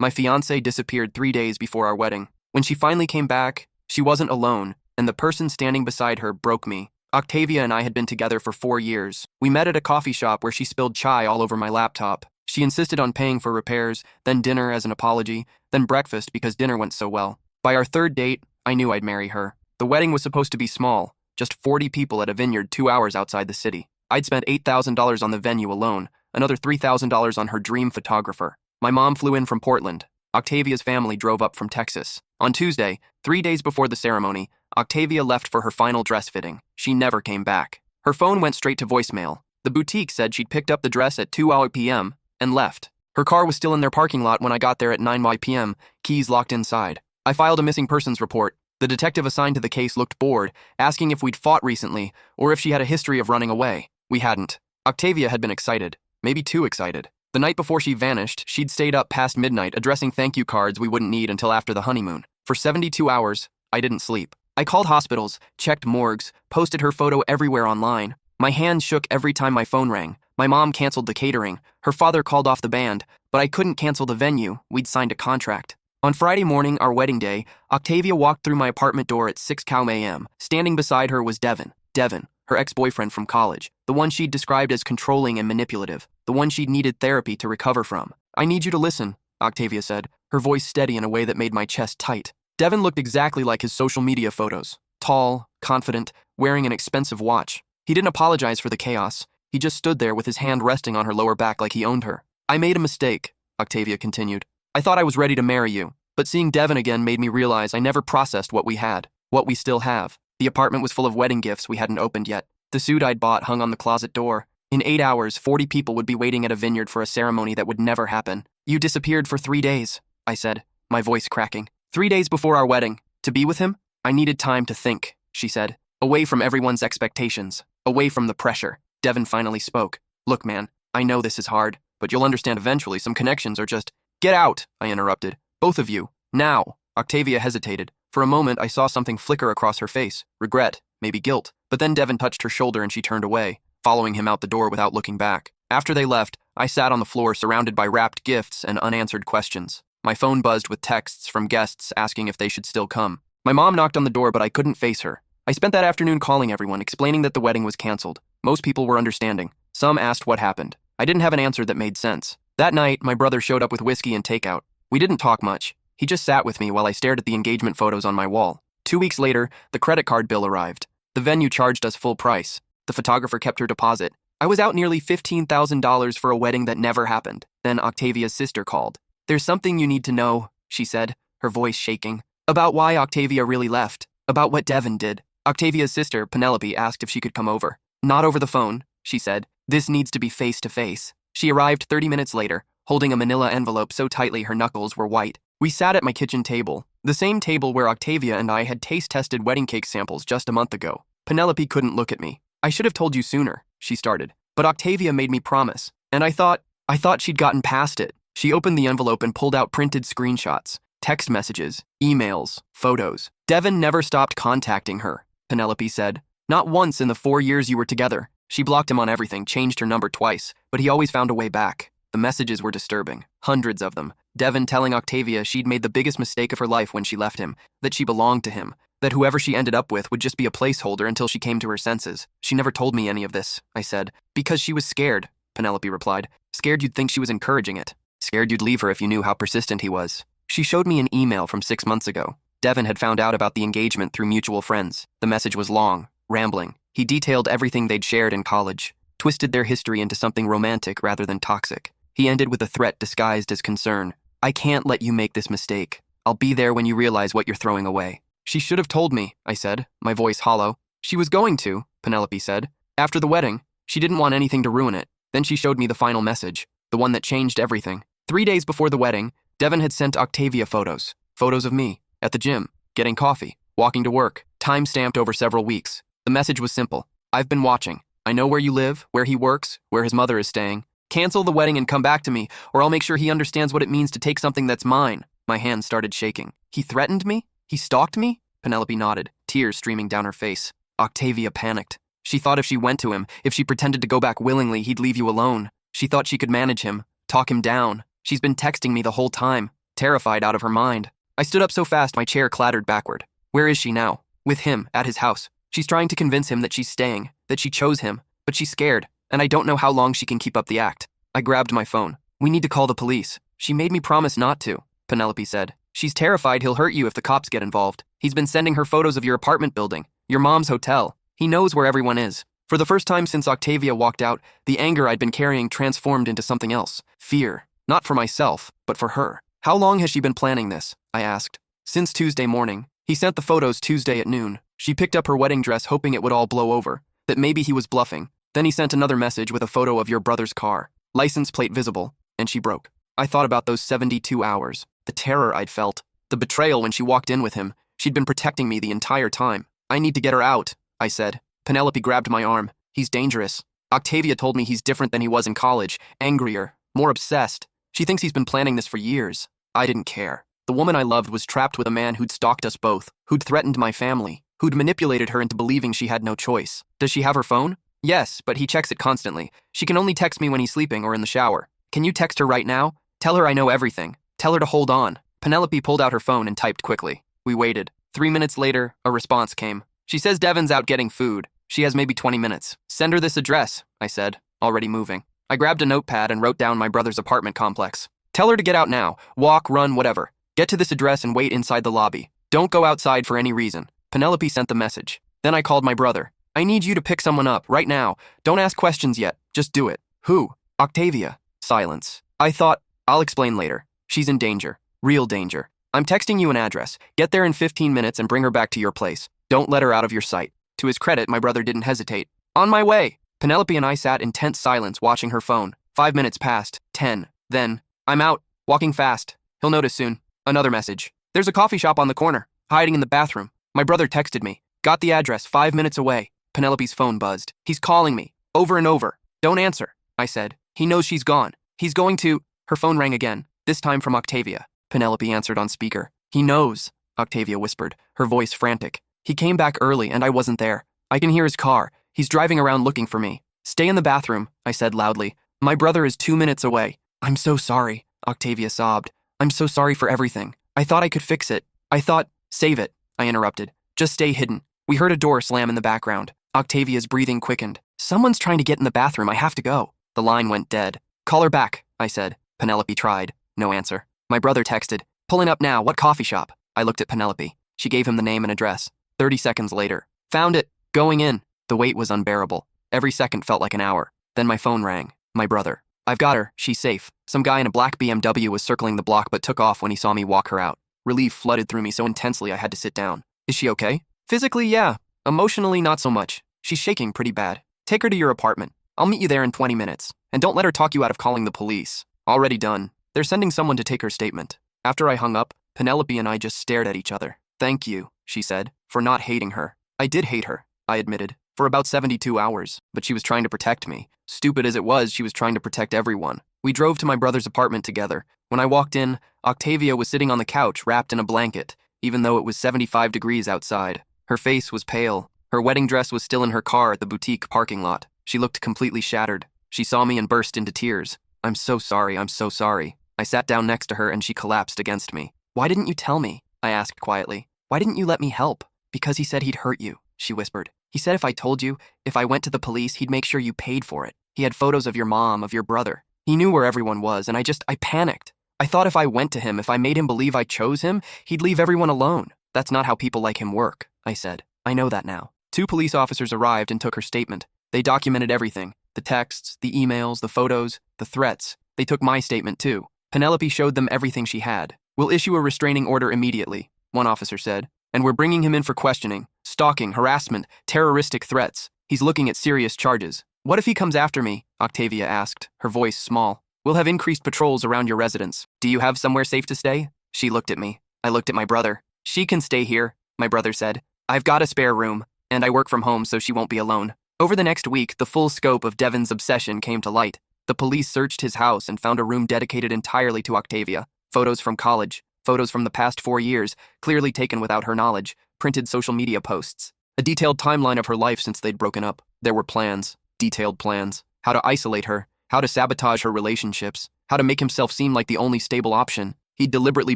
My fiancée disappeared 3 days before our wedding. When she finally came back, she wasn't alone, and the person standing beside her broke me. Octavia and I had been together for 4 years. We met at a coffee shop where she spilled chai all over my laptop. She insisted on paying for repairs, then dinner as an apology, then breakfast because dinner went so well. By our third date, I knew I'd marry her. The wedding was supposed to be small, just 40 people at a vineyard 2 hours outside the city. I'd spent $8,000 on the venue alone, another $3,000 on her dream photographer. My mom flew in from Portland. Octavia's family drove up from Texas. On Tuesday, 3 days before the ceremony, Octavia left for her final dress fitting. She never came back. Her phone went straight to voicemail. The boutique said she'd picked up the dress at 2 p.m. and left. Her car was still in their parking lot when I got there at 9 p.m., keys locked inside. I filed a missing persons report. The detective assigned to the case looked bored, asking if we'd fought recently or if she had a history of running away. We hadn't. Octavia had been excited, maybe too excited. The night before she vanished, she'd stayed up past midnight addressing thank you cards we wouldn't need until after the honeymoon. For 72 hours, I didn't sleep. I called hospitals, checked morgues, posted her photo everywhere online. My hands shook every time my phone rang. My mom canceled the catering. Her father called off the band, but I couldn't cancel the venue. We'd signed a contract. On Friday morning, our wedding day, Octavia walked through my apartment door at 6 a.m. Standing beside her was Devin. Devin, her ex-boyfriend from college, the one she'd described as controlling and manipulative, the one she'd needed therapy to recover from. "I need you to listen," Octavia said, her voice steady in a way that made my chest tight. Devin looked exactly like his social media photos. Tall, confident, wearing an expensive watch. He didn't apologize for the chaos. He just stood there with his hand resting on her lower back like he owned her. "I made a mistake," Octavia continued. "I thought I was ready to marry you, but seeing Devin again made me realize I never processed what we had, what we still have. The apartment was full of wedding gifts we hadn't opened yet. The suit I'd bought hung on the closet door. In 8 hours, 40 people would be waiting at a vineyard for a ceremony that would never happen. You disappeared for 3 days, I said, my voice cracking. 3 days before our wedding. To be with him? I needed time to think, she said. Away from everyone's expectations. Away from the pressure. Devin finally spoke. "Look, man, I know this is hard, but you'll understand eventually some connections are just—" "Get out," I interrupted. "Both of you. Now." Octavia hesitated. For a moment, I saw something flicker across her face. Regret, maybe guilt. But then Devin touched her shoulder and she turned away, following him out the door without looking back. After they left, I sat on the floor surrounded by wrapped gifts and unanswered questions. My phone buzzed with texts from guests asking if they should still come. My mom knocked on the door, but I couldn't face her. I spent that afternoon calling everyone, explaining that the wedding was canceled. Most people were understanding. Some asked what happened. I didn't have an answer that made sense. That night, my brother showed up with whiskey and takeout. We didn't talk much. He just sat with me while I stared at the engagement photos on my wall. 2 weeks later, the credit card bill arrived. The venue charged us full price. The photographer kept her deposit. I was out nearly $15,000 for a wedding that never happened. Then Octavia's sister called. "There's something you need to know," she said, her voice shaking. "About why Octavia really left. About what Devin did." Octavia's sister, Penelope, asked if she could come over. "Not over the phone," she said. "This needs to be face-to-face." She arrived 30 minutes later, holding a manila envelope so tightly her knuckles were white. We sat at my kitchen table, the same table where Octavia and I had taste-tested wedding cake samples just a month ago. Penelope couldn't look at me. "I should have told you sooner," she started. "But Octavia made me promise, and I thought she'd gotten past it." She opened the envelope and pulled out printed screenshots, text messages, emails, photos. "Devin never stopped contacting her," Penelope said. "Not once in the 4 years you were together. She blocked him on everything, changed her number twice, but he always found a way back." The messages were disturbing, hundreds of them. Devin telling Octavia she'd made the biggest mistake of her life when she left him, that she belonged to him, that whoever she ended up with would just be a placeholder until she came to her senses. "She never told me any of this," I said. "Because she was scared," Penelope replied. "Scared you'd think she was encouraging it. Scared you'd leave her if you knew how persistent he was." She showed me an email from 6 months ago. Devin had found out about the engagement through mutual friends. The message was long, rambling. He detailed everything they'd shared in college, twisted their history into something romantic rather than toxic. He ended with a threat disguised as concern. "I can't let you make this mistake. I'll be there when you realize what you're throwing away." "She should have told me," I said, my voice hollow. "She was going to," Penelope said. "After the wedding, she didn't want anything to ruin it." Then she showed me the final message, the one that changed everything. 3 days before the wedding, Devin had sent Octavia photos. Photos of me, at the gym, getting coffee, walking to work, time-stamped over several weeks. The message was simple. "I've been watching. I know where you live, where he works, where his mother is staying. Cancel the wedding and come back to me, or I'll make sure he understands what it means to take something that's mine." My hands started shaking. "He threatened me? He stalked me?" Penelope nodded, tears streaming down her face. Octavia panicked. She thought if she went to him, if she pretended to go back willingly, he'd leave you alone. She thought she could manage him, talk him down. "She's been texting me the whole time. terrified out of her mind. I stood up so fast my chair clattered backward. Where is she now? With him, at his house. She's trying to convince him that she's staying, that she chose him, but she's scared, and I don't know how long she can keep up the act. I grabbed my phone. We need to call the police. She made me promise not to, Penelope said. She's terrified he'll hurt you if the cops get involved. He's been sending her photos of your apartment building, your mom's hotel. He knows where everyone is. For the first time since Octavia walked out, the anger I'd been carrying transformed into something else. Fear. Not for myself, but for her. How long has she been planning this? I asked. Since Tuesday morning. He sent the photos Tuesday at noon. She picked up her wedding dress hoping it would all blow over, that maybe he was bluffing. Then he sent another message with a photo of your brother's car, license plate visible, and she broke. I thought about those 72 hours, the terror I'd felt, the betrayal when she walked in with him. She'd been protecting me the entire time. I need to get her out, I said. Penelope grabbed my arm. He's dangerous. Octavia told me he's different than he was in college, angrier, more obsessed. She thinks he's been planning this for years. I didn't care. The woman I loved was trapped with a man who'd stalked us both, who'd threatened my family, who'd manipulated her into believing she had no choice. Does she have her phone? Yes, but he checks it constantly. She can only text me when he's sleeping or in the shower. Can you text her right now? Tell her I know everything. Tell her to hold on. Penelope pulled out her phone and typed quickly. We waited. 3 minutes later, a response came. She says Devin's out getting food. She has maybe 20 minutes. Send her this address, I said, already moving. I grabbed a notepad and wrote down my brother's apartment complex. Tell her to get out now. Walk, run, whatever. Get to this address and wait inside the lobby. Don't go outside for any reason. Penelope sent the message. Then I called my brother. I need you to pick someone up, right now. Don't ask questions yet. Just do it. Who? Octavia. Silence. I thought, I'll explain later. She's in danger. Real danger. I'm texting you an address. Get there in 15 minutes and bring her back to your place. Don't let her out of your sight. To his credit, my brother didn't hesitate. On my way. Penelope and I sat in tense silence watching her phone. 5 minutes passed. 10. Then, I'm out. Walking fast. He'll notice soon. Another message. There's a coffee shop on the corner. Hiding in the bathroom. My brother texted me. Got the address 5 minutes away. Penelope's phone buzzed. He's calling me. Over and over. Don't answer, I said. He knows she's gone. He's going to... Her phone rang again. This time from Octavia. Penelope answered on speaker. He knows, Octavia whispered, her voice frantic. He came back early and I wasn't there. I can hear his car. He's driving around looking for me. Stay in the bathroom, I said loudly. My brother is 2 minutes away. I'm so sorry, Octavia sobbed. I'm so sorry for everything. I thought I could fix it. I thought, save it, I interrupted. Just stay hidden. We heard a door slam in the background. Octavia's breathing quickened. Someone's trying to get in the bathroom. I have to go. The line went dead. Call her back, I said. Penelope tried. No answer. My brother texted. Pulling up now. What coffee shop? I looked at Penelope. She gave him the name and address. 30 seconds later. Found it. Going in. The wait was unbearable. Every second felt like an hour. Then my phone rang. My brother. I've got her. She's safe. Some guy in a black BMW was circling the block but took off when he saw me walk her out. Relief flooded through me so intensely I had to sit down. Is she okay? Physically, yeah. Emotionally, not so much. She's shaking pretty bad. Take her to your apartment. I'll meet you there in 20 minutes. And don't let her talk you out of calling the police. Already done. They're sending someone to take her statement. After I hung up, Penelope and I just stared at each other. Thank you, she said, for not hating her. I did hate her, I admitted, for about 72 hours, but she was trying to protect me. Stupid as it was, she was trying to protect everyone. We drove to my brother's apartment together. When I walked in, Octavia was sitting on the couch wrapped in a blanket, even though it was 75 degrees outside. Her face was pale. Her wedding dress was still in her car at the boutique parking lot. She looked completely shattered. She saw me and burst into tears. I'm so sorry, I'm so sorry. I sat down next to her and she collapsed against me. Why didn't you tell me? I asked quietly. Why didn't you let me help? Because he said he'd hurt you, she whispered. He said if I told you, if I went to the police, he'd make sure you paid for it. He had photos of your mom, of your brother. He knew where everyone was, and I panicked. I thought if I went to him, if I made him believe I chose him, he'd leave everyone alone. That's not how people like him work, I said. I know that now. 2 police officers arrived and took her statement. They documented everything. The texts, the emails, the photos, the threats. They took my statement too. Penelope showed them everything she had. We'll issue a restraining order immediately, one officer said. And we're bringing him in for questioning, stalking, harassment, terroristic threats. He's looking at serious charges. What if he comes after me? Octavia asked, her voice small. We'll have increased patrols around your residence. Do you have somewhere safe to stay? She looked at me. I looked at my brother. She can stay here, my brother said. I've got a spare room, and I work from home so she won't be alone. Over the next week, the full scope of Devin's obsession came to light. The police searched his house and found a room dedicated entirely to Octavia. Photos from college, photos from the past 4 years, clearly taken without her knowledge, printed social media posts. A detailed timeline of her life since they'd broken up. There were plans, detailed plans, how to isolate her, how to sabotage her relationships, how to make himself seem like the only stable option. He'd deliberately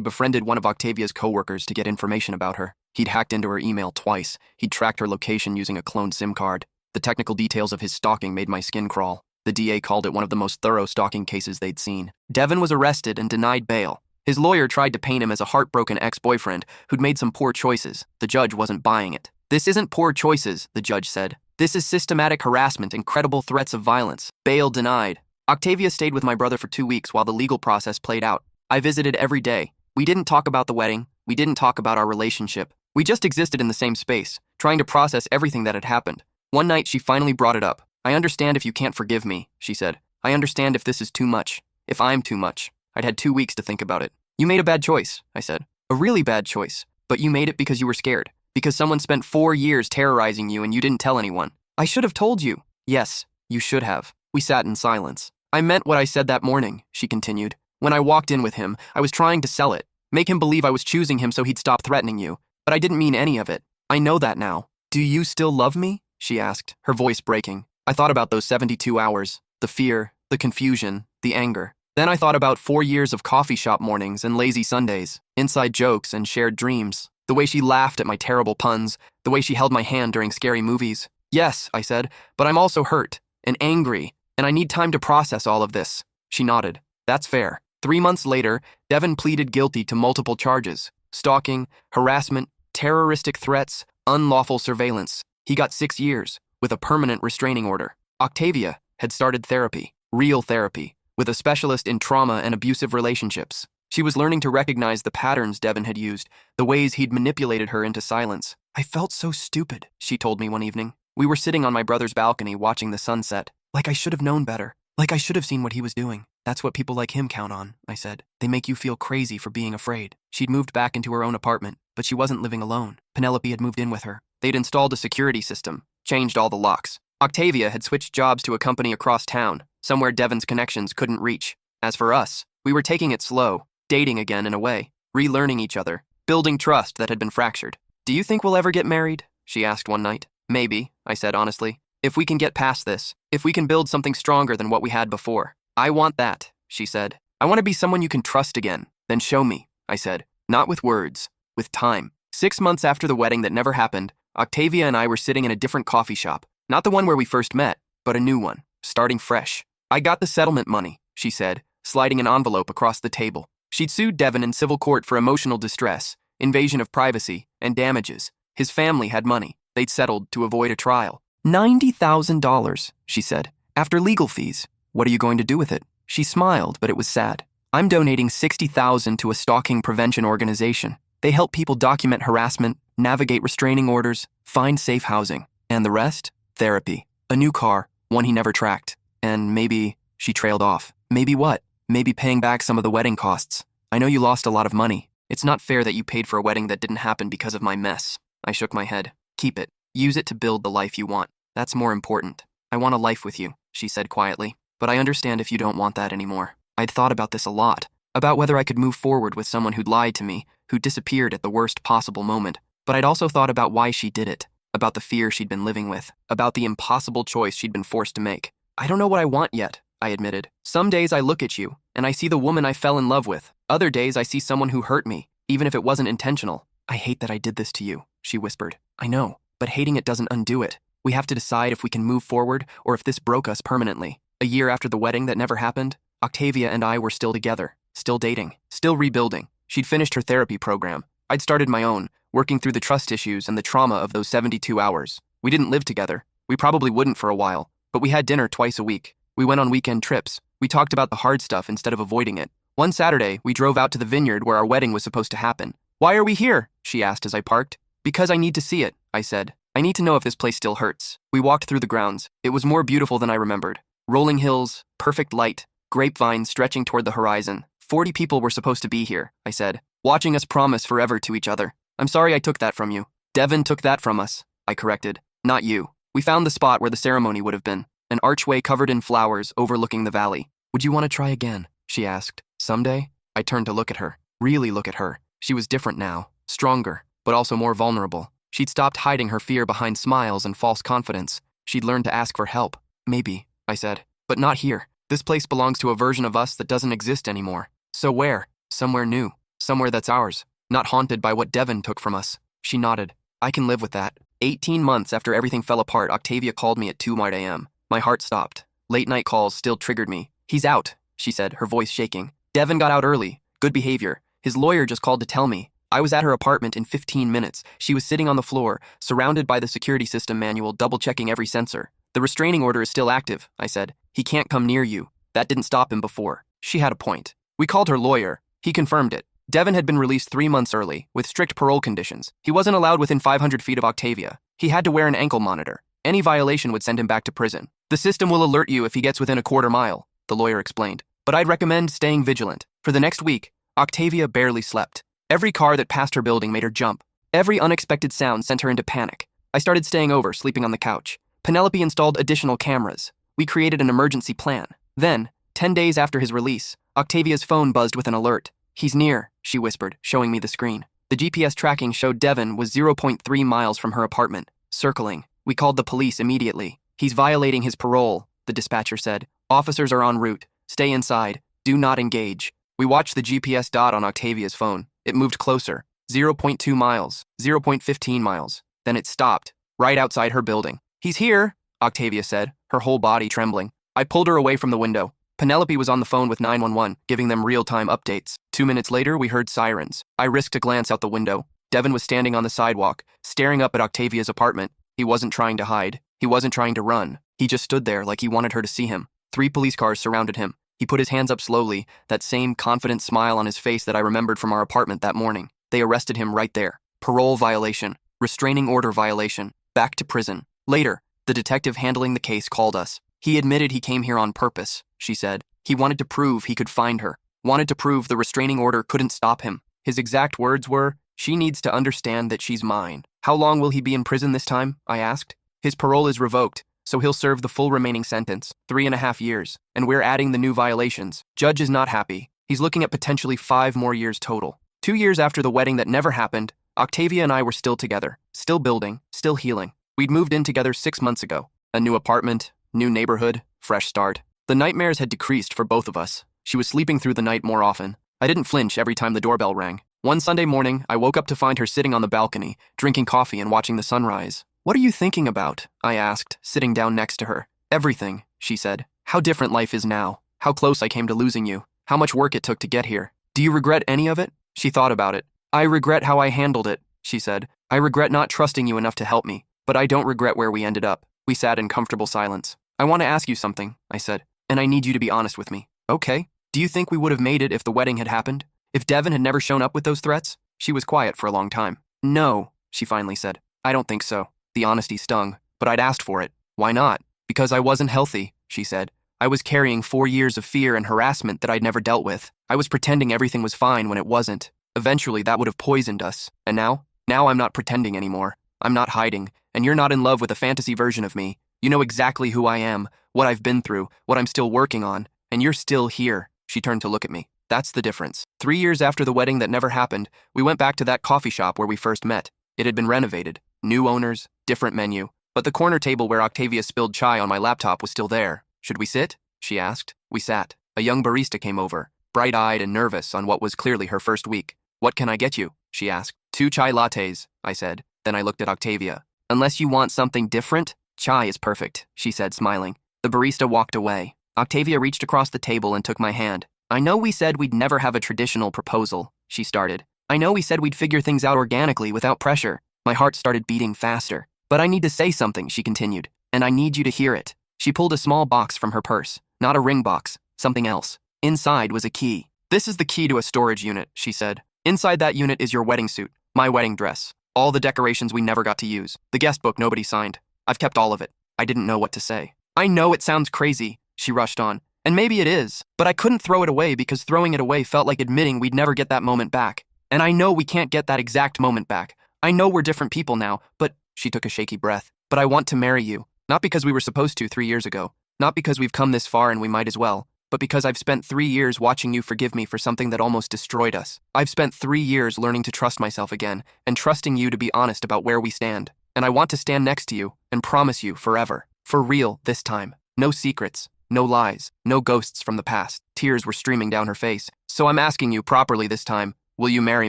befriended one of Octavia's coworkers to get information about her. He'd hacked into her email twice. He'd tracked her location using a cloned SIM card. The technical details of his stalking made my skin crawl. The DA called it one of the most thorough stalking cases they'd seen. Devin was arrested and denied bail. His lawyer tried to paint him as a heartbroken ex-boyfriend who'd made some poor choices. The judge wasn't buying it. "This isn't poor choices," the judge said. "This is systematic harassment and credible threats of violence." Bail denied. Octavia stayed with my brother for 2 weeks while the legal process played out. I visited every day. We didn't talk about the wedding. We didn't talk about our relationship. We just existed in the same space, trying to process everything that had happened. One night, she finally brought it up. "I understand if you can't forgive me," she said. "I understand if this is too much. If I'm too much." I'd had 2 weeks to think about it. "You made a bad choice," I said. "A really bad choice. But you made it because you were scared. Because someone spent 4 years terrorizing you and you didn't tell anyone. I should have told you." "Yes, you should have." We sat in silence. "I meant what I said that morning," she continued. "When I walked in with him, I was trying to sell it. Make him believe I was choosing him so he'd stop threatening you. But I didn't mean any of it. I know that now." "Do you still love me?" she asked, her voice breaking. I thought about those 72 hours, the fear, the confusion, the anger. Then I thought about 4 years of coffee shop mornings and lazy Sundays, inside jokes and shared dreams. The way she laughed at my terrible puns, the way she held my hand during scary movies. "Yes," I said, "but I'm also hurt and angry, and I need time to process all of this." She nodded. "That's fair." 3 months later, Devin pleaded guilty to multiple charges: stalking, harassment, terroristic threats, unlawful surveillance. He got 6 years, with a permanent restraining order. Octavia had started therapy, real therapy, with a specialist in trauma and abusive relationships. She was learning to recognize the patterns Devin had used, the ways he'd manipulated her into silence. "I felt so stupid," she told me one evening. We were sitting on my brother's balcony watching the sunset. "Like I should have known better. Like I should have seen what he was doing." "That's what people like him count on," I said. "They make you feel crazy for being afraid." She'd moved back into her own apartment, but she wasn't living alone. Penelope had moved in with her. They'd installed a security system, changed all the locks. Octavia had switched jobs to a company across town, somewhere Devin's connections couldn't reach. As for us, we were taking it slow, dating again in a way, relearning each other, building trust that had been fractured. "Do you think we'll ever get married?" she asked one night. "Maybe," I said honestly. "If we can get past this, if we can build something stronger than what we had before." "I want that," she said. "I want to be someone you can trust again." "Then show me," I said. "Not with words, with time." 6 months after the wedding that never happened, Octavia and I were sitting in a different coffee shop. Not the one where we first met, but a new one, starting fresh. "I got the settlement money," she said, sliding an envelope across the table. She'd sued Devin in civil court for emotional distress, invasion of privacy, and damages. His family had money. They'd settled to avoid a trial. $90,000, she said, after legal fees. "What are you going to do with it?" She smiled, but it was sad. "I'm donating $60,000 to a stalking prevention organization. They help people document harassment, navigate restraining orders, find safe housing. And the rest? Therapy. A new car, one he never tracked. And maybe," she trailed off. "Maybe what? Maybe paying back some of the wedding costs. I know you lost a lot of money. It's not fair that you paid for a wedding that didn't happen because of my mess." I shook my head. "Keep it. Use it to build the life you want. That's more important. I want a life with you," she said quietly. "But I understand if you don't want that anymore." I'd thought about this a lot, about whether I could move forward with someone who'd lied to me, who disappeared at the worst possible moment. But I'd also thought about why she did it, about the fear she'd been living with, about the impossible choice she'd been forced to make. "I don't know what I want yet," I admitted. "Some days I look at you, and I see the woman I fell in love with. Other days I see someone who hurt me, even if it wasn't intentional." "I hate that I did this to you," she whispered. "I know, but hating it doesn't undo it. We have to decide if we can move forward or if this broke us permanently." A year after the wedding that never happened, Octavia and I were still together, still dating, still rebuilding. She'd finished her therapy program. I'd started my own, working through the trust issues and the trauma of those 72 hours. We didn't live together. We probably wouldn't for a while, but we had dinner twice a week. We went on weekend trips. We talked about the hard stuff instead of avoiding it. One Saturday, we drove out to the vineyard where our wedding was supposed to happen. "Why are we here?" she asked as I parked. "Because I need to see it," I said. "I need to know if this place still hurts." We walked through the grounds. It was more beautiful than I remembered. Rolling hills, perfect light, grapevines stretching toward the horizon. 40 people were supposed to be here, I said, watching us promise forever to each other. "I'm sorry I took that from you." "Devin took that from us," I corrected. "Not you." We found the spot where the ceremony would have been, an archway covered in flowers overlooking the valley. "Would you want to try again?" she asked. "Someday?" I turned to look at her, really look at her. She was different now, stronger, but also more vulnerable. She'd stopped hiding her fear behind smiles and false confidence. She'd learned to ask for help. "Maybe," I said, "but not here. This place belongs to a version of us that doesn't exist anymore." "So where?" "Somewhere new." Somewhere that's ours, not haunted by what Devin took from us. She nodded. I can live with that. 18 months after everything fell apart, Octavia called me at 2 a.m. My heart stopped. Late-night calls still triggered me. He's out, she said, her voice shaking. Devin got out early. Good behavior. His lawyer just called to tell me. I was at her apartment in 15 minutes. She was sitting on the floor, surrounded by the security system manual, double-checking every sensor. The restraining order is still active, I said. He can't come near you. That didn't stop him before. She had a point. We called her lawyer. He confirmed it. Devin had been released 3 months early, with strict parole conditions. He wasn't allowed within 500 feet of Octavia. He had to wear an ankle monitor. Any violation would send him back to prison. The system will alert you if he gets within a quarter mile, the lawyer explained. But I'd recommend staying vigilant. For the next week, Octavia barely slept. Every car that passed her building made her jump. Every unexpected sound sent her into panic. I started staying over, sleeping on the couch. Penelope installed additional cameras. We created an emergency plan. Then, 10 days after his release, Octavia's phone buzzed with an alert. He's near, she whispered, showing me the screen. The GPS tracking showed Devin was 0.3 miles from her apartment, circling. We called the police immediately. He's violating his parole, the dispatcher said. Officers are en route. Stay inside. Do not engage. We watched the GPS dot on Octavia's phone. It moved closer. 0.2 miles, 0.15 miles. Then it stopped, right outside her building. He's here, Octavia said, her whole body trembling. I pulled her away from the window. Penelope was on the phone with 911, giving them real-time updates. 2 minutes later, we heard sirens. I risked a glance out the window. Devin was standing on the sidewalk, staring up at Octavia's apartment. He wasn't trying to hide. He wasn't trying to run. He just stood there like he wanted her to see him. 3 police cars surrounded him. He put his hands up slowly, that same confident smile on his face that I remembered from our apartment that morning. They arrested him right there. Parole violation. Restraining order violation. Back to prison. Later, the detective handling the case called us. He admitted he came here on purpose, she said. He wanted to prove he could find her. Wanted to prove the restraining order couldn't stop him. His exact words were, "She needs to understand that she's mine." How long will he be in prison this time? I asked. His parole is revoked, so he'll serve the full remaining sentence, 3.5 years, and we're adding the new violations. Judge is not happy. He's looking at potentially 5 more years total. 2 years after the wedding that never happened, Octavia and I were still together, still building, still healing. We'd moved in together 6 months ago. A new apartment, new neighborhood, fresh start. The nightmares had decreased for both of us. She was sleeping through the night more often. I didn't flinch every time the doorbell rang. One Sunday morning, I woke up to find her sitting on the balcony, drinking coffee and watching the sunrise. "What are you thinking about?" I asked, sitting down next to her. "Everything," she said. "How different life is now. How close I came to losing you. How much work it took to get here. Do you regret any of it?" She thought about it. "I regret how I handled it," she said. "I regret not trusting you enough to help me. But I don't regret where we ended up." We sat in comfortable silence. "I want to ask you something," I said, "and I need you to be honest with me." "Okay. Do you think we would have made it if the wedding had happened? If Devin had never shown up with those threats?" She was quiet for a long time. "No," she finally said. "I don't think so." The honesty stung, but I'd asked for it. "Why not?" "Because I wasn't healthy," she said. "I was carrying 4 years of fear and harassment that I'd never dealt with. I was pretending everything was fine when it wasn't. Eventually, that would have poisoned us. And now? Now I'm not pretending anymore. I'm not hiding, and you're not in love with a fantasy version of me. You know exactly who I am, what I've been through, what I'm still working on, and you're still here." She turned to look at me. "That's the difference." 3 years after the wedding that never happened, we went back to that coffee shop where we first met. It had been renovated. New owners, different menu. But the corner table where Octavia spilled chai on my laptop was still there. "Should we sit?" she asked. We sat. A young barista came over, bright-eyed and nervous on what was clearly her first week. "What can I get you?" she asked. 2 chai lattes, I said. Then I looked at Octavia. "Unless you want something different? Chai is perfect," she said, smiling. The barista walked away. Octavia reached across the table and took my hand. "I know we said we'd never have a traditional proposal," she started. "I know we said we'd figure things out organically without pressure." My heart started beating faster. "But I need to say something," she continued, "and I need you to hear it." She pulled a small box from her purse. Not a ring box, something else. Inside was a key. "This is the key to a storage unit," she said. "Inside that unit is your wedding suit, my wedding dress, all the decorations we never got to use, the guest book nobody signed. I've kept all of it." I didn't know what to say. "I know it sounds crazy," she rushed on, "and maybe it is, but I couldn't throw it away because throwing it away felt like admitting we'd never get that moment back. And I know we can't get that exact moment back. I know we're different people now, but," she took a shaky breath, "but I want to marry you. Not because we were supposed to 3 years ago. Not because we've come this far and we might as well. But because I've spent 3 years watching you forgive me for something that almost destroyed us. I've spent 3 years learning to trust myself again and trusting you to be honest about where we stand. And I want to stand next to you and promise you forever. For real this time. No secrets, no lies, no ghosts from the past." Tears were streaming down her face. "So I'm asking you properly this time. Will you marry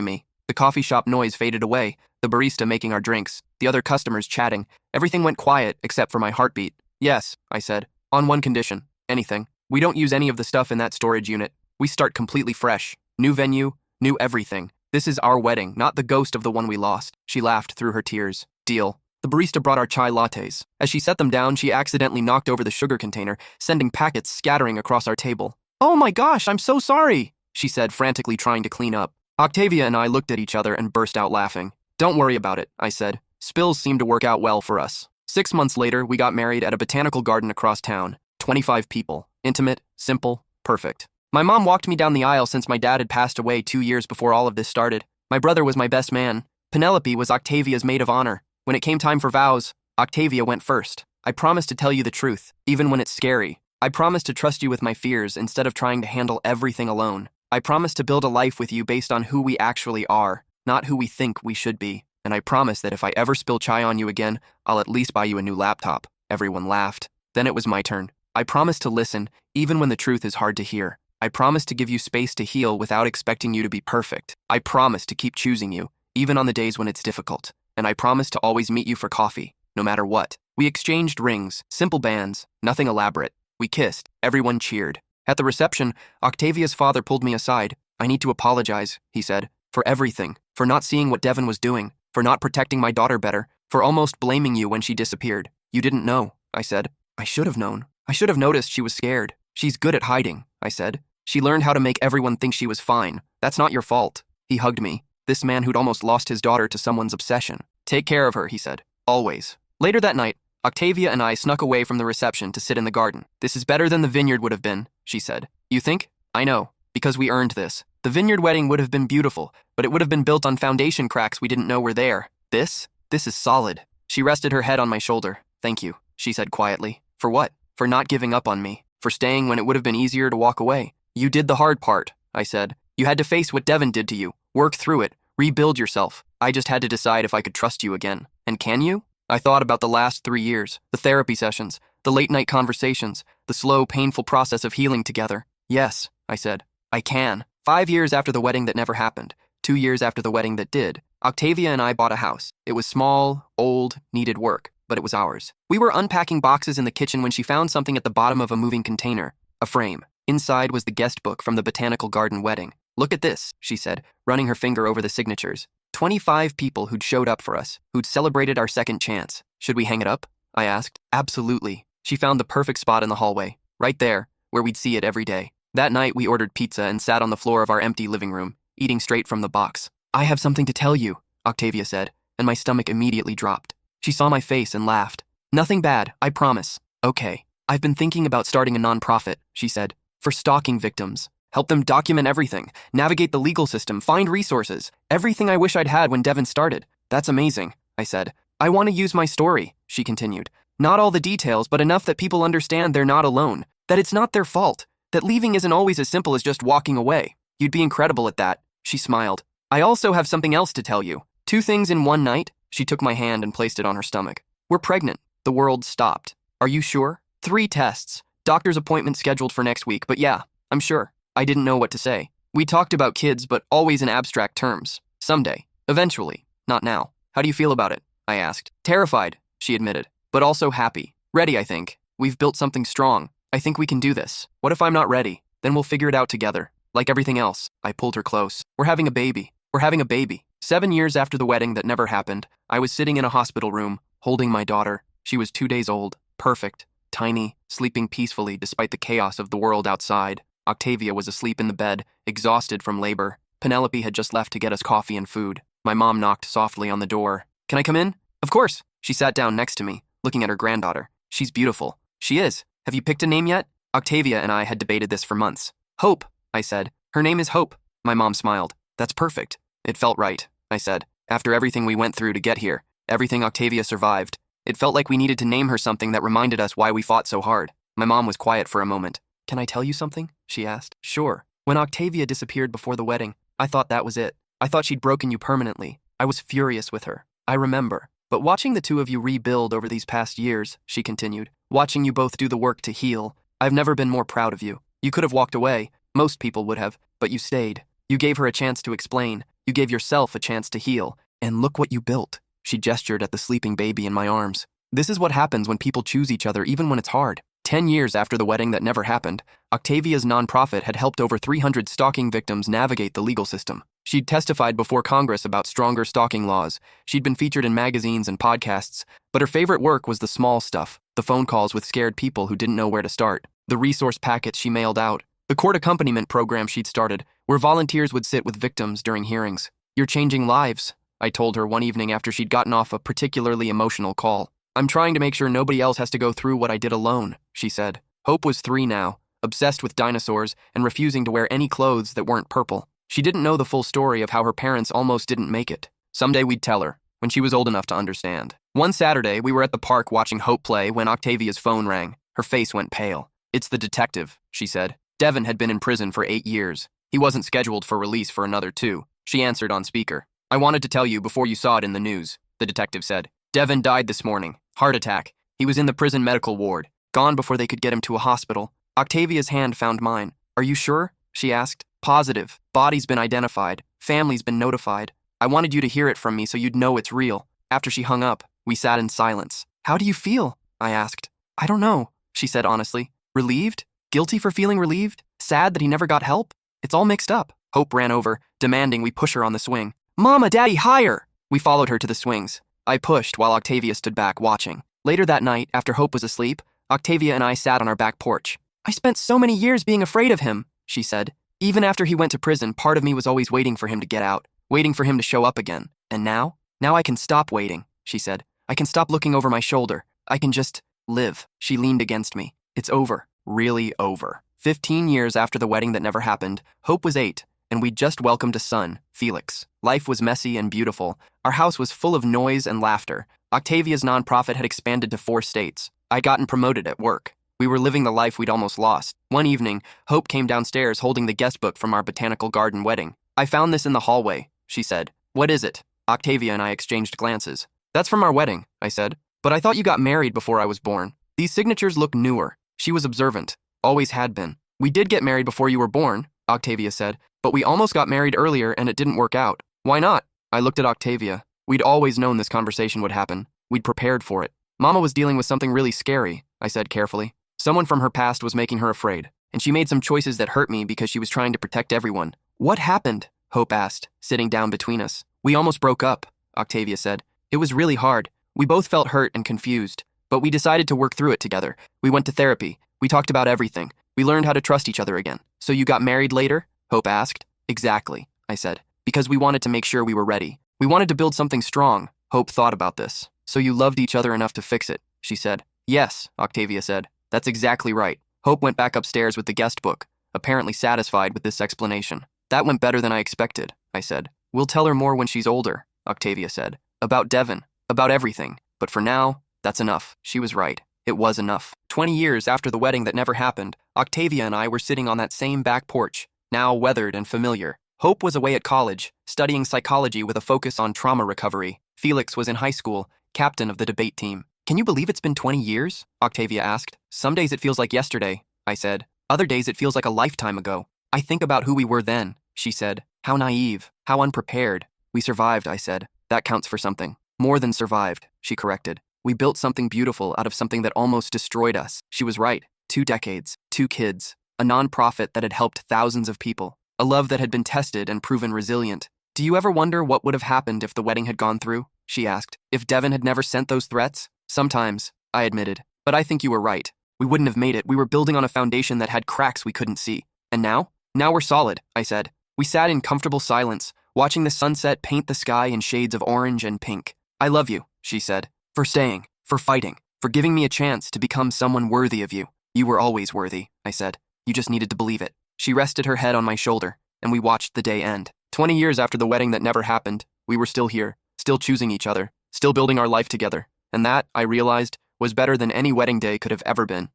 me? The coffee shop noise faded away, the barista making our drinks, the other customers chatting. Everything went quiet except for my heartbeat. Yes, I said. On one condition. Anything. We don't use any of the stuff in that storage unit. We start completely fresh. New venue, new everything. This is our wedding, not the ghost of the one we lost. She laughed through her tears. Deal. The barista brought our chai lattes. As she set them down, she accidentally knocked over the sugar container, sending packets scattering across our table. Oh my gosh, I'm so sorry, she said, frantically trying to clean up. Octavia and I looked at each other and burst out laughing. Don't worry about it, I said. Spills seem to work out well for us. 6 months later, we got married at a botanical garden across town. 25 people. Intimate, simple, perfect. My mom walked me down the aisle since my dad had passed away 2 years before all of this started. My brother was my best man. Penelope was Octavia's maid of honor. When it came time for vows, Octavia went first. I promised to tell you the truth, even when it's scary. I promised to trust you with my fears instead of trying to handle everything alone. I promised to build a life with you based on who we actually are, not who we think we should be. And I promise that if I ever spill chai on you again, I'll at least buy you a new laptop. Everyone laughed. Then it was my turn. I promised to listen, even when the truth is hard to hear. I promised to give you space to heal without expecting you to be perfect. I promised to keep choosing you, even on the days when it's difficult. And I promised to always meet you for coffee, no matter what. We exchanged rings, simple bands, nothing elaborate. We kissed. Everyone cheered. At the reception, Octavia's father pulled me aside. I need to apologize, he said, for everything, for not seeing what Devin was doing, for not protecting my daughter better, for almost blaming you when she disappeared. You didn't know, I said. I should have known. I should have noticed she was scared. She's good at hiding, I said. She learned how to make everyone think she was fine. That's not your fault. He hugged me. This man who'd almost lost his daughter to someone's obsession. Take care of her, he said. Always. Later that night, Octavia and I snuck away from the reception to sit in the garden. This is better than the vineyard would have been, she said. You think? I know, because we earned this. The vineyard wedding would have been beautiful, but it would have been built on foundation cracks we didn't know were there. This is solid. She rested her head on my shoulder. Thank you, she said quietly. For what? For not giving up on me. For staying when it would have been easier to walk away. You did the hard part, I said. You had to face what Devin did to you. Work through it. Rebuild yourself. I just had to decide if I could trust you again. And can you? I thought about the last 3 years, the therapy sessions, the late-night conversations, the slow, painful process of healing together. Yes, I said. I can. 5 years after the wedding that never happened, 2 years after the wedding that did, Octavia and I bought a house. It was small, old, needed work, but it was ours. We were unpacking boxes in the kitchen when she found something at the bottom of a moving container, a frame. Inside was the guest book from the botanical garden wedding. Look at this, she said, running her finger over the signatures. 25 people who'd showed up for us, who'd celebrated our second chance. Should we hang it up? I asked. Absolutely. She found the perfect spot in the hallway, right there, where we'd see it every day. That night, we ordered pizza and sat on the floor of our empty living room, eating straight from the box. I have something to tell you, Octavia said, and my stomach immediately dropped. She saw my face and laughed. Nothing bad, I promise. Okay. I've been thinking about starting a nonprofit, she said, for stalking victims. Help them document everything, navigate the legal system, find resources. Everything I wish I'd had when Devin started. That's amazing, I said. I want to use my story, she continued. Not all the details, but enough that people understand they're not alone, that it's not their fault, that leaving isn't always as simple as just walking away. You'd be incredible at that, she smiled. I also have something else to tell you. 2 things in one night. She took my hand and placed it on her stomach. We're pregnant. The world stopped. Are you sure? 3 tests. Doctor's appointment scheduled for next week, but yeah, I'm sure. I didn't know what to say. We talked about kids, but always in abstract terms. Someday. Eventually. Not now. How do you feel about it? I asked. Terrified, she admitted, but also happy. Ready, I think. We've built something strong. I think we can do this. What if I'm not ready? Then we'll figure it out together. Like everything else. I pulled her close. We're having a baby. We're having a baby. 7 years after the wedding that never happened, I was sitting in a hospital room, holding my daughter. She was 2 days old, perfect, tiny, sleeping peacefully despite the chaos of the world outside. Octavia was asleep in the bed, exhausted from labor. Penelope had just left to get us coffee and food. My mom knocked softly on the door. Can I come in? Of course. She sat down next to me, looking at her granddaughter. She's beautiful. She is. Have you picked a name yet? Octavia and I had debated this for months. Hope, I said. Her name is Hope. My mom smiled. That's perfect. It felt right, I said. After everything we went through to get here, everything Octavia survived, it felt like we needed to name her something that reminded us why we fought so hard. My mom was quiet for a moment. Can I tell you something? She asked. Sure. When Octavia disappeared before the wedding, I thought that was it. I thought she'd broken you permanently. I was furious with her. I remember. But watching the two of you rebuild over these past years, she continued, watching you both do the work to heal, I've never been more proud of you. You could have walked away. Most people would have, but you stayed. You gave her a chance to explain. You gave yourself a chance to heal. And look what you built. She gestured at the sleeping baby in my arms. This is what happens when people choose each other even when it's hard. 10 years after the wedding that never happened, Octavia's nonprofit had helped over 300 stalking victims navigate the legal system. She'd testified before Congress about stronger stalking laws. She'd been featured in magazines and podcasts. But her favorite work was the small stuff, the phone calls with scared people who didn't know where to start, the resource packets she mailed out, the court accompaniment program she'd started, where volunteers would sit with victims during hearings. You're changing lives, I told her one evening after she'd gotten off a particularly emotional call. I'm trying to make sure nobody else has to go through what I did alone, she said. Hope was 3 now, obsessed with dinosaurs and refusing to wear any clothes that weren't purple. She didn't know the full story of how her parents almost didn't make it. Someday we'd tell her, when she was old enough to understand. One Saturday, we were at the park watching Hope play when Octavia's phone rang. Her face went pale. It's the detective, she said. Devin had been in prison for 8 years. He wasn't scheduled for release for another 2. She answered on speaker. I wanted to tell you before you saw it in the news, the detective said. Devin died this morning. Heart attack. He was in the prison medical ward. Gone before they could get him to a hospital. Octavia's hand found mine. Are you sure? She asked. Positive. Body's been identified. Family's been notified. I wanted you to hear it from me so you'd know it's real. After she hung up, we sat in silence. How do you feel? I asked. I don't know, she said honestly. Relieved? Guilty for feeling relieved? Sad that he never got help? It's all mixed up. Hope ran over, demanding we push her on the swing. Mama, Daddy, higher! We followed her to the swings. I pushed while Octavia stood back watching. Later that night, after Hope was asleep, Octavia and I sat on our back porch. I spent so many years being afraid of him, she said. Even after he went to prison, part of me was always waiting for him to get out, waiting for him to show up again. And now? Now I can stop waiting, she said. I can stop looking over my shoulder. I can just live. She leaned against me. It's over. Really over. 15 years after the wedding that never happened, Hope was 8, and we'd just welcomed a son, Felix. Life was messy and beautiful. Our house was full of noise and laughter. Octavia's nonprofit had expanded to 4 states. I'd gotten promoted at work. We were living the life we'd almost lost. One evening, Hope came downstairs holding the guest book from our botanical garden wedding. I found this in the hallway, she said. What is it? Octavia and I exchanged glances. That's from our wedding, I said. But I thought you got married before I was born. These signatures look newer. She was observant. Always had been. We did get married before you were born, Octavia said. But we almost got married earlier and it didn't work out. Why not? I looked at Octavia. We'd always known this conversation would happen. We'd prepared for it. Mama was dealing with something really scary, I said carefully. Someone from her past was making her afraid, and she made some choices that hurt me because she was trying to protect everyone. What happened? Hope asked, sitting down between us. We almost broke up, Octavia said. It was really hard. We both felt hurt and confused, but we decided to work through it together. We went to therapy. We talked about everything. We learned how to trust each other again. So you got married later? Hope asked. Exactly, I said, because we wanted to make sure we were ready. We wanted to build something strong. Hope thought about this. So you loved each other enough to fix it, she said. Yes, Octavia said. That's exactly right. Hope went back upstairs with the guest book, apparently satisfied with this explanation. That went better than I expected, I said. We'll tell her more when she's older, Octavia said. About Devin, about everything. But for now, that's enough. She was right. It was enough. 20 years after the wedding that never happened, Octavia and I were sitting on that same back porch, now weathered and familiar. Hope was away at college, studying psychology with a focus on trauma recovery. Felix was in high school, captain of the debate team. Can you believe it's been 20 years? Octavia asked. Some days it feels like yesterday, I said. Other days it feels like a lifetime ago. I think about who we were then, she said. How naive, how unprepared. We survived, I said. That counts for something. More than survived, she corrected. We built something beautiful out of something that almost destroyed us. She was right. 2 decades, 2 kids, a nonprofit that had helped thousands of people, a love that had been tested and proven resilient. Do you ever wonder what would have happened if the wedding had gone through? She asked. If Devin had never sent those threats? Sometimes, I admitted. But I think you were right. We wouldn't have made it. We were building on a foundation that had cracks we couldn't see. And now? Now we're solid, I said. We sat in comfortable silence, watching the sunset paint the sky in shades of orange and pink. I love you, she said. For staying, for fighting, for giving me a chance to become someone worthy of you. You were always worthy, I said. You just needed to believe it. She rested her head on my shoulder, and we watched the day end. 20 years after the wedding that never happened, we were still here, still choosing each other, still building our life together. And that, I realized, was better than any wedding day could have ever been.